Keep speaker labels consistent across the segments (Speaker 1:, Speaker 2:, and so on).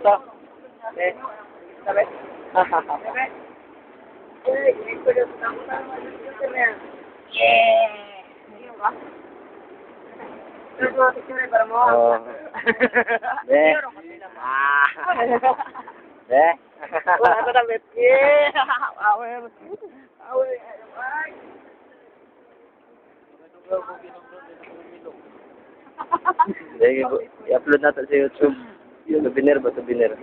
Speaker 1: to. Eh.
Speaker 2: Sabi?
Speaker 1: Hahaha. Oh. Eh. Ah. Eh.
Speaker 2: Wala ko damit. Yeah! Awel. Awel.
Speaker 1: Sige, i-upload natin sa YouTube. Souvenir ba? Souvenir.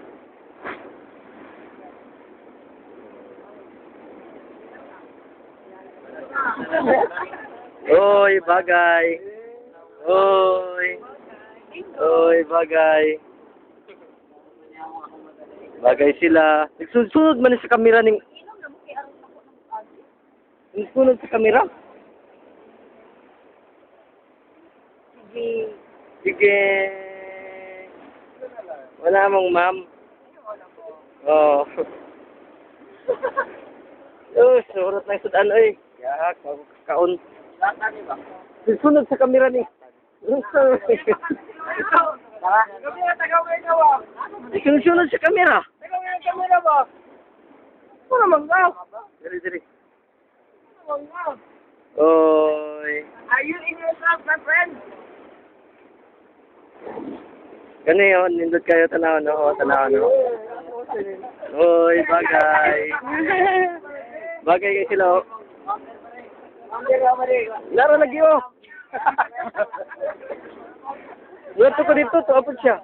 Speaker 1: Oy, bagay. Oy. Oy, bagay. Bagay sila. Nagsunod man sa kamera ning. Nagsunod sa kamera?
Speaker 2: Sige.
Speaker 1: Sige. Wala mong ma'am. Oh. Oh, surot na sudan oy. Yak, kaon.
Speaker 2: Lata ni ba?
Speaker 1: Sunod sa kamera ni.
Speaker 2: Tara. Gabi na tagawin na ba?
Speaker 1: Sunod sa kamera.
Speaker 2: Tagawin na kamera ba? Ano naman ba?
Speaker 1: Diri diri.
Speaker 2: Ano naman ba?
Speaker 1: Oy.
Speaker 2: Are you in yourself, my friend?
Speaker 1: Gani yun, nindot kayo tanaw no, tanaw no. Oy, bagay. Bagay kayo sila oh. Laro lagi oh. Luto ko dito, tuapod siya.